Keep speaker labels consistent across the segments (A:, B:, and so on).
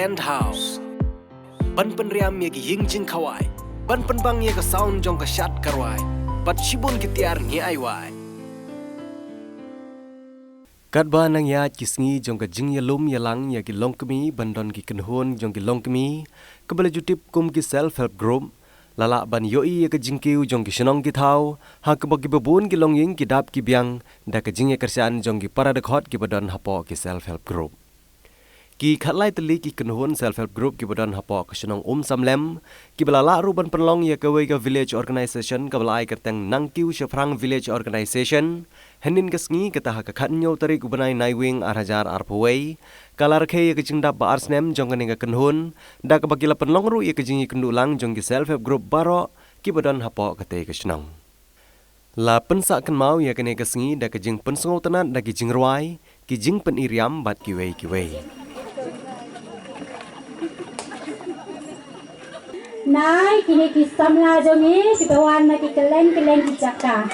A: tent house. Ban penriam ye gi ying jing kawai. Ban penbang ye ka sound jong ka shat karwai. Pat shibun ki tiar ngi ai wai. Kat ba nang ya kisngi jong ka jing ya lum ya lang ya ki long kemi bandon ki kenhun jong ki long kemi kebale jutip kum ki self help group lala ban yoi ya ka jingkiu jong ki shenong ki thau ha ka bagi babun ki long ying ki dap ki biang da ka jing ya kersian jong ki para dekhot ki badon hapo ki self help group ki khatlai teli ki kenhun self help group ki badon hapo ka shenong samlem ki balala ruban penlong ya ka wei ka village organization ka balai kerteng nangkiu shafrang village organization Henin kesngi kita hak khatnyo tarik ubanai naiwing arhajar arpawai kalar khe ye kejing dap ba arsnem jong kaning ka kenhun da ka bagila penlongru ye kejing kendulang jong ki self help group baro ki badon hapo kate kesnong la pensa kan mau ye kene kesngi da kejing pensngau tanat da kejing ruai kejing pen iriam bat kiwei
B: Nai kini kisam la jongi si bawan na ki keleng ki jaka.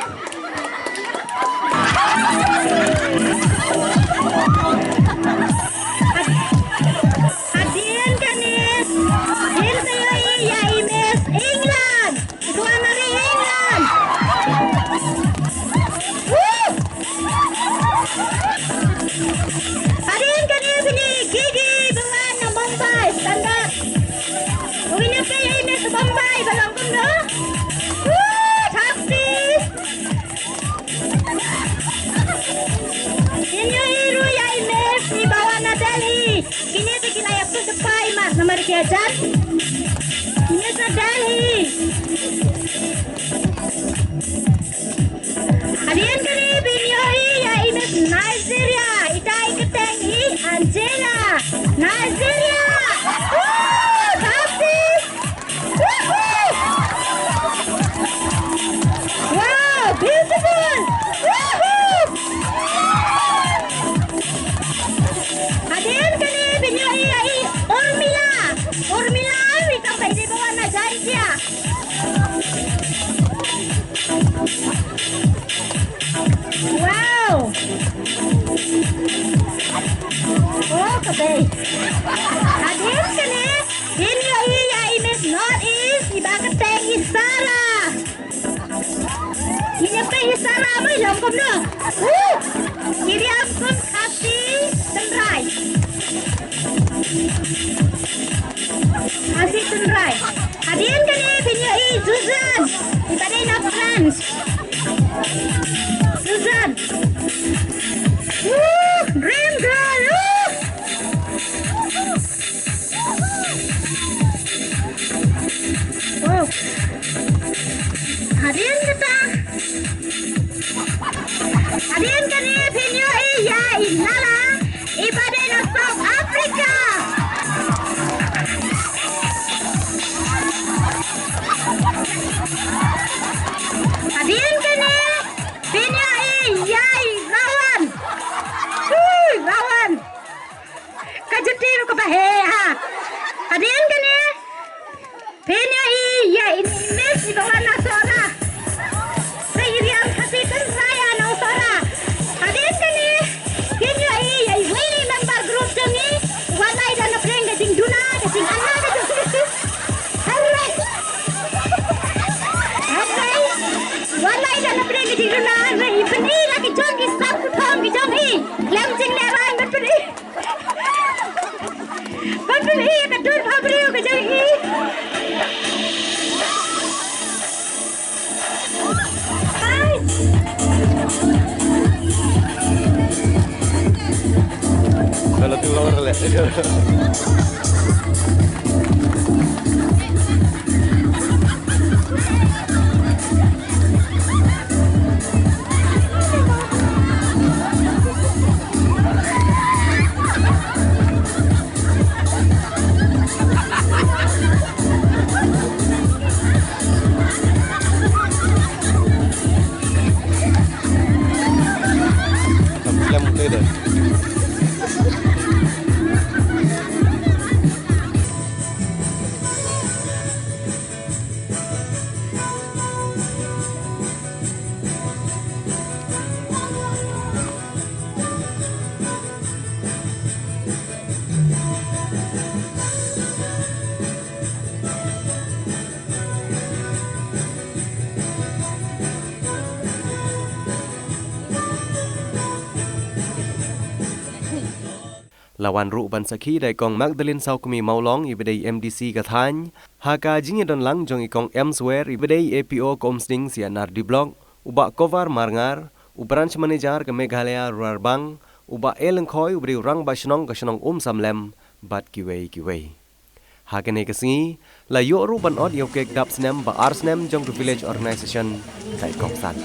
B: Hadirin kanis, hil sayo ya imes England, ikuan dari England. Hadirin kanis ini gigi bawan na Bombay standar. Uwinya kayo imes Bombay balong kuno. Taxi. Inyo hero ya imes ni bawa na Delhi. Kini sa kinayap ko sa Paimas na Marikyajan. Kini sa Delhi. Hadian karib inyo ya imes Nigeria. Itai ketengi Angela. Nigeria. Taxi. Wow, beautiful. Hadirin kani binyo ai Urmila wika pai di bawah na Georgia. Wow. Oh kabay. Hadirin kani binyo ai Miss North East ibagat tengi Sara. Ini pe Sara mai lomkom no. Kiri amkum khati tenrai. Asik tenrai. Hadirin kani binyo Susan. Ipada na France. Susan. Dream girl. Oh. Hadirin kita. Hadirin kani binyo ya Nala. Ipada na South Africa. Hadirin kani binyo yai Rawan. Rawan. Kajuti ko pa he ha. Hadirin kani binyo yai Miss bawan na Sora. Sayiriam khasitan saya na Sora. Hadirin kani binyo yai wili member group jangi walai dan apreng gajing duna gajing anna gajing. Alright. Okay. Walai dan apreng gajing duna rai peni lagi jongi sab thong gi jongi. Lem jing le rai peni. Peni ka dur phabri ko jongi.
A: Kalau keluar le. lawan ru ban sakhi dai kong Magdalene Saukmi Maulong ibadai MDC Gathany haka jingi don lang jong ikong Emsware ibadai APO Komsning sianar di blog uba cover marngar branch manager ke Meghalaya Rural Bank uba elengkhoi ubri rang ba shnong ka shnong samlem bat kiwei hakane kasingi la yo ru ban od yo kek dap snem ba arsnem jong to village organization kai komsan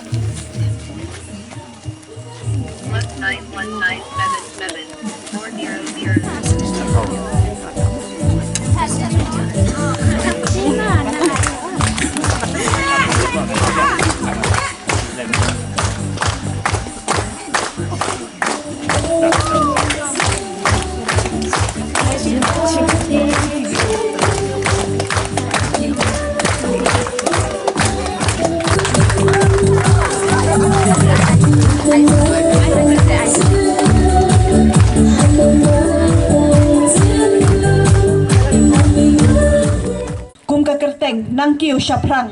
C: นางกิวชาพรัง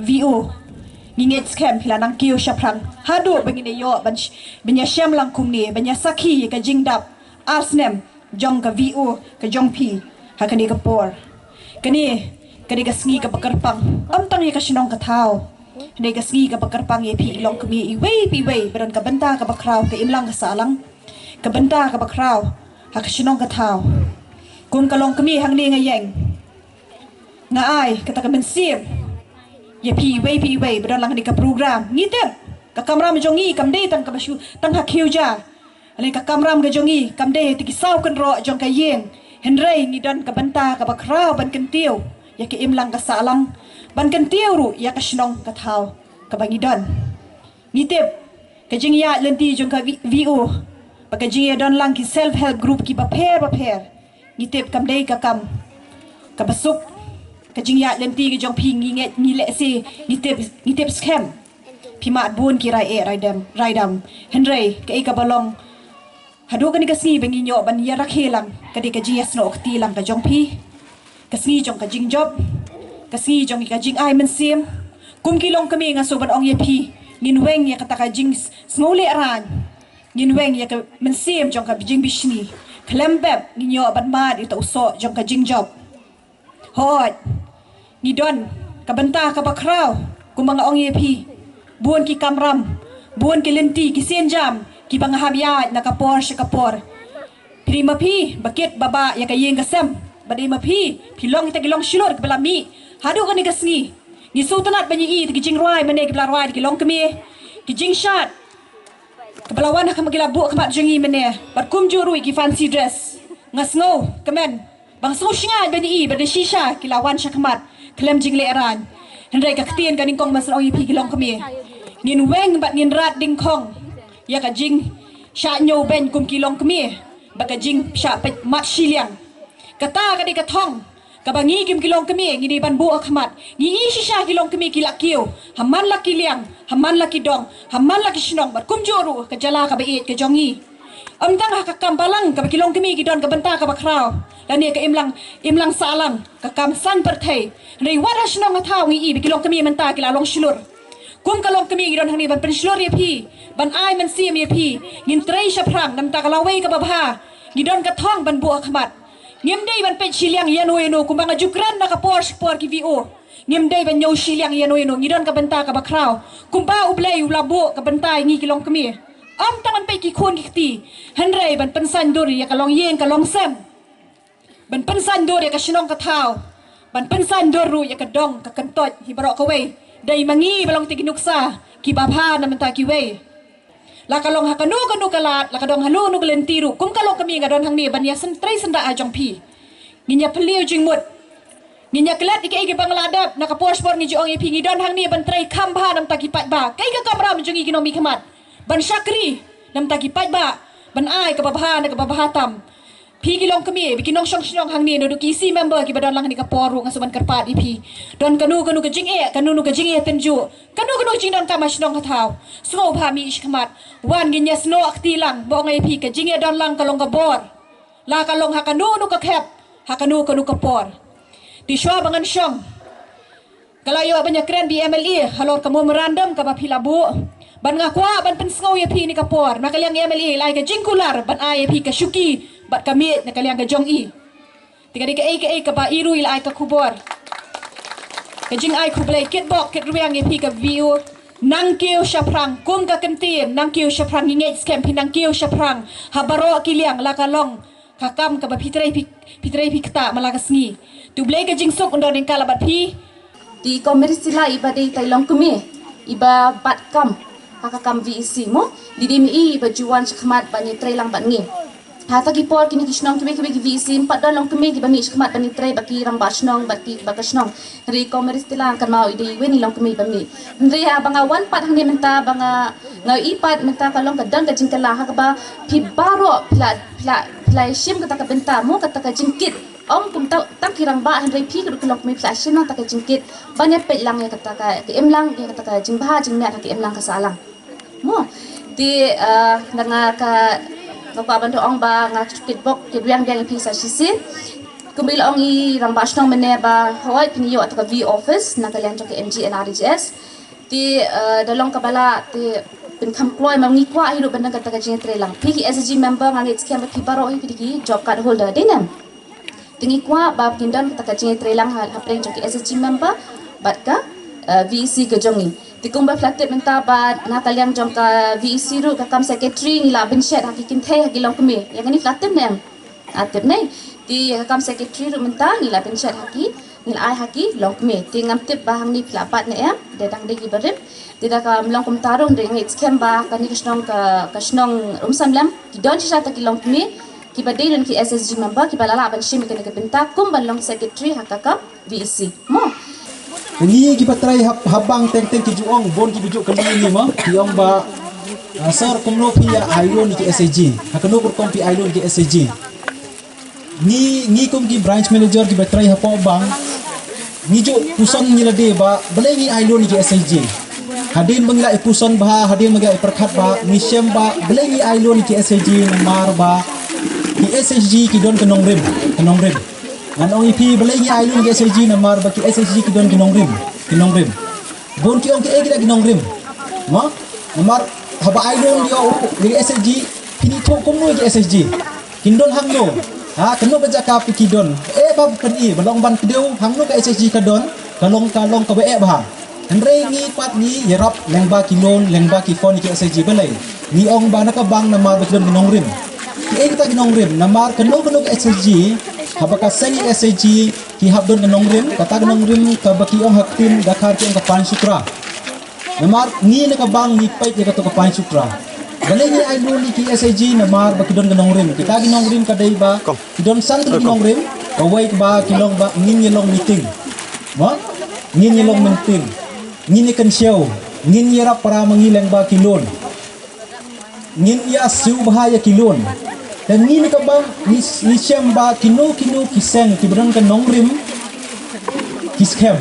C: วิโองิเงสแคมพิลานางกิวชาพรังฮาดูบังเนโยบัญญาเชมลังคุมนีบัญญาสักขีกับจิงดับอาร์สเนมจงกับวิโอกับจงพีฮักนี่กับปอร์กันนี่กับสงีกับปักกระปังตั้งยี่กับชนองกับเท้านี่กับสงีกับปักกระปังยี่พีลองกับมีอีเว่ปีเว่บรันกับบันตากับปักคราวกับอิมลังกับสาลังกับบันตากับปักคราวฮักชนองกับเท้ากุมกับลองกับมีฮังนี่ไงยังง่ายกระตักเป็นเสียมอย่าพีเว่บรันหลังนี่กับโปรแกรมงี้เต็มกับกำรามจงงี้กำเดตังกับชูตั้งหักคิวจ้าอะไรกับกำรามกับจงงี้กำเดติกิเศร้ากันรอจงกับเย็นเห็นไรงี้ดันกับบันตากับบักคราวบันกันเตียวอยากกิมลังกับสาลังบันกันเตียวรู้อยากกชนองกับเท้ากับบังงี้ดันงี้เต็มกับจงยาเลนตีจงกับวิโอปากจงยาดันหลังกิเซลฟ์เฮลป์กรุ๊ปกิบะเพร์งี้เต็มกำเดกับกับบัสุกกจิงยาเลนตีกจงพิงงี้เลซีงี้เต็บสแคมพิมาดบุญกีไรไรดำเห็นไรกกับบอลองหาดูกันนี่กสีเป็นงี้โยบันยารักเฮลังกดิกจิยสโนกตีลังกจงพีกสีจงกจิงจบกสีจงกจิงไอมันเสียมกุมกิลงกมีงาสูบันองเยพีงินเวงยากตะกจิงสโนเลรานงินเวงยากมันเสียมจงกจิงบิชนีเคลมแบบงี้โยบันมาดอิตาอุโซจงกจิงจบฮอดนี่ดอนกับบรรดากับบักคราวกุมังองเยพีบุญกิกำรำบุญกิเลนตีกิเซียนจามกิบังฮาบิยานักปอร์ชกปอร์พรีมาพีบักเก็ตบาบะยากยิงกระเซมบัดมาพีพี่ลองแต่กิลองชิลอร์กับลามีหาดูกันนี่กสีนี่สูตรนัดบัญญีที่กิจิงรายมันเอกบลารายที่กิลองกมีกิจิงชาดกับลาวันหักมากิลาบุขมัดจงีมันเนี่ยบัดคุมจูรุยกิฟันซีเดรสงัสโง่กับแมนบางสูชงายบัญญีบัดชีชากิลาวันชักมัดเคลมจิงเลอรานเห็นไรกับเตียนกันนิงกองมาสเอาอีพีกิลองขมีนินเวงบัดนินรัดดิงคองยากจิงชาโยเบนกุมกิลองขมีบักจิงชาเป็ดมัดชิเลียงกะตากันดิกะท่องกับบางงี้กิมกิลองขมีงี้ดีบันบุอักมัดงี้อีชิชากิลองขมีกิลักคิวหำมันลักกิเลียงหำมันลักกิดองหำมันลักกิชนองบัดกุมโจรุกะจลากะเบเอตกะจองงี้ตั้งหักกำปาลังกับกิลองขมีกิดอนกับบันตากับบักคราวและเนี่ยกับอิมลังสาลังกับกำสันเปิดเทยในวัดราชนองกะท้าวีกิลองขมีมันตากิลาลงชิลุร์กุมกะลองขมีกิดอนทางนี้บันเป็นชิลุร์เยพีบันไอมันเสียมเยพียินเตรชพรังน้ำตากะลาเวกับบับฮากิดอนกะท่องบันบัวขมัดเงียมได้บันเป็นชิเลียงยานุยนุกุมบังจุกรันนักปอร์ชปอร์กิวิโอเงียมได้บันโยชิเลียงยานุยนุกิดอนกับบันตากับบักคราวกุมบ้าอุบเลยอุลาบุกับบันตางี้กิลองขมีตั้งมันไปกี่คนกี่ตีเห็นไรบันเป็นสันดูรีอยากลองเย่งกับลองเซมบันเป็นสันดูรีอยากชนองกับเท้าบันเป็นสันดูรูอยากดองกับกันตดฮิบรอกเวได้มางี้บลองติกินุกซากิบาพานามันตากิเวลากะลองหักนูกนูกลาดลากะดองฮันูนุกเลนตีรุกุมกะลองกะมีกะดอนทางนี้บันยาสันไตรสันดาอาจงพีงินยาเพลียวจิงมุดงินยากลัดอีกไอ้กิบังลาดับนักปอร์สปอร์งิจองอีพีงิดอนทางนี้บันไตรคัมพาน้ำตากิปัดบาไก่กะกำรามจงอีกินอมีขมัดบันชักรีน้ำตากิปัดบะบันไอกับบับฮากับบับฮาตัมพี่กิลองขมีบิกินองชองชนองหางนี้โดยกีซีเมมเบอร์กิบดอนลังนี่กับปอรุงสุวรรณกระปาดอีพีดอนกนูกจิงเอกนูกจิงเอเต็นจูกนูจิงดอนกามาชนองขะเท้าสโนพามีอิชขมัดวันกินยาสโนอักตีลังบอกไอพีกจิงเอดอนลังกะลงกะบอร์ลากะลงหักนูกะแคบหักนูกะปอร์ดิชัวบังันชองกะลายอบัญญาเกรนบีเอ็มเอลอีฮัลโหลกับโมมรันดัมกับพิลาบุบันงากว่าบันเป็นสโนยพีนี่กับปอร์นักเลี้ยงเอ็มเอลอีไลกับจิงคูลาร์บันไอพีกับชุกี bat kami na kaliang ka jong i tiga di ka ba iru ila ai ka kubor ka jing ai kublai kit bok kit ruang e pi ka view nang kiu shaprang kum ka kentin nang kiu shaprang nge scam pi nang kiu shaprang habaro kiliang la ka long kakam ka ba pitrai pi kta malaga sngi tu blai ka jing sok undon kala bat pi
D: di komersila iba di tailong kumi iba bat kam kakam VEC mo di dimi iba juan shkhmat bani trailang bat ngi hata ki por kini kishnong kumi VEC 4 don long kumi di bani shkhmat bani trai baki ram bashnong baki bakashnong ri komersila kan mau ide weni long kumi bani ri ha banga wan pat hang menta banga ngai ipat menta kalong ka dan ka jingkala ha ba pi baro pla shim kata ka benta mo kata ka jingkit om kum tam kirang ba han ri pi ku kelok mi pla shim ta ka jingkit banyak pet lang ya kata ka emlang ya kata ka jingba jingnya ka emlang ka salang mo di nga ka pa bantu ong ba nga kit bok ki biang biang pi sa sisin kumbil ong I rambas nong mene ba hawai piniyo at ka V office na kalian to MG and RGS di dalong kabala di pen employ mangi kwa hidup benda kata ka jing trelang pi SG member nga ngit scam ki baro hi pi job card holder dinam tingi kwa ba pindan kata ka jing trelang ha preng to ki SG member bat ka VEC ke jongi di kumba flatip menta ba na kalian jong ka VEC ru ka kam secretary ni la bin shed hakikin the hakilong kumi yang ni flatip nem atip nei di kam secretary ru menta ni la bin shed haki ni la ai haki long kumi ti ngam tip ba hang ni flapat ne ya de dang de gibarip di da ka mlong kum tarung de ngi scam ba ka ni kasnong samlam ki don sha ta ki long kumi ki ba de ki SSG member ki ba la ban shim ke ne benta kum ban long secretary hakaka VEC mo
E: ni ki patrai habang teng ki juong bon ki bujuk kali ni ma ki ong ba sar kumlo pi ya ailon ki SAG hakano kur kom pi ailon ki SAG ni kum ki branch manager ki patrai hapo bang ni jo puson ni lade ba bale ni ailon ki SAG hadin bangla ipuson ba hadin maga iperkhat ba ni shem ba bale ni ailon ki SAG mar ba ki SAG ki don kanong rim an ong ipi balai ni ailun ke SSG namar baki SSG ki don kinong rim bon ki ong ke egi kinong rim ma namar haba ailun dia di SSG pini to kom no ki SSG kindon hang no ha keno baja ka pi kidon bab kan I balong ban kideu hang no ka SSG ka don kalong ka be ba andre ni pat ni yerap lengba kilon lengba ki kon ki SSG balai ni ong ba na ka bang namar bakdon kinong rim ki egi ta kinong rim namar keno ka SSG habaka sengi SAG ki habdon kanong rim kata kanong rim ka baki ong haktin dakar ki ong kapan sutra namar ni na kabang ni pait ya kato kapan sutra balay ni ay luli ki SAG namar baki don kanong rim kita ginong rim kadai ba kidon san kanong rim kawai ba kilong ba ngin yelong meeting mo ngin yelong meeting ngin kan show ngin yera para mangileng ba kilon ngin ya siu bahaya kilon dan ni ka bang ni syamba kino kiseng kibran ka nongrim kiskem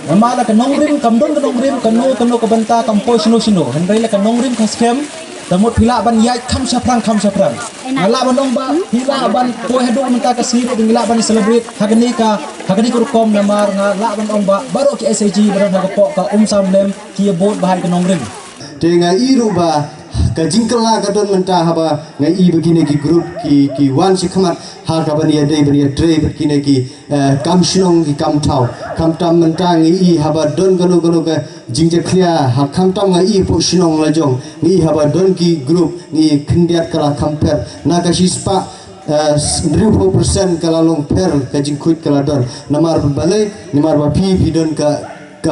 E: namala ka nongrim kamdon ka nongrim kano ka banta kampo sino hendai la ka nongrim kiskem tamot pila ban yai kham saprang ngala banong ba pila ban po hedo menta ka sini ding la ban celebrate hagani ko kom namar ngala banong ba baro ki SAG baron ha ko ka samlem ki bot bahai ka nongrim
F: tenga iru ba ka jingkala ka don menta haba ngai I begini ki group ki wan sikhamat ha ka bani dei bani tray begini ki kam shnong ki kam thau kam tam menta ngai I haba don galo ka jingje khlia ha kam tam ngai I po shnong la jong ngai haba don ki group ni khindiat kala compare na ka sispa 100% kala long per ka jingkut kala don namar balai namar ba pi don ka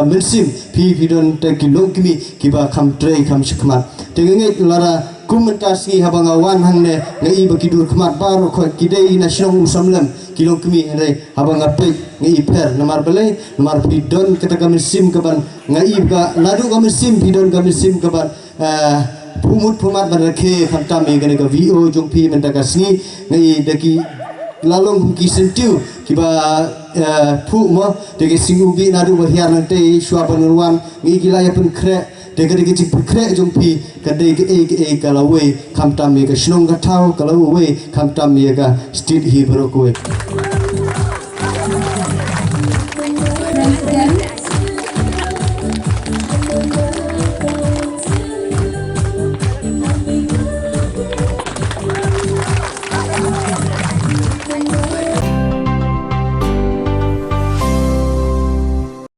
F: mensim pi don te kilong kimi kiba kham tray kham shikmat tengengai lara kumentasi habang awan hangne ngai baki dur khmat baro khoi kidei na shnong samlam kilong kimi re habang ape ngai per namar balai namar pi don kata ka mensim kaban ngai ga ladu ka mensim pi don ka mensim kaban pumat barakhe khamta me gane ka VO jong pi menta ka sni ngai daki lalong ki sentiu kiba pu mo deke singubi nadu berhiar nanti shua penurwan ngi gila ya pen kre deke cik kre jong pi kadai ke kalawe kamtam me ka shnong ka thau kalawe kamtam me ka street hi barokwe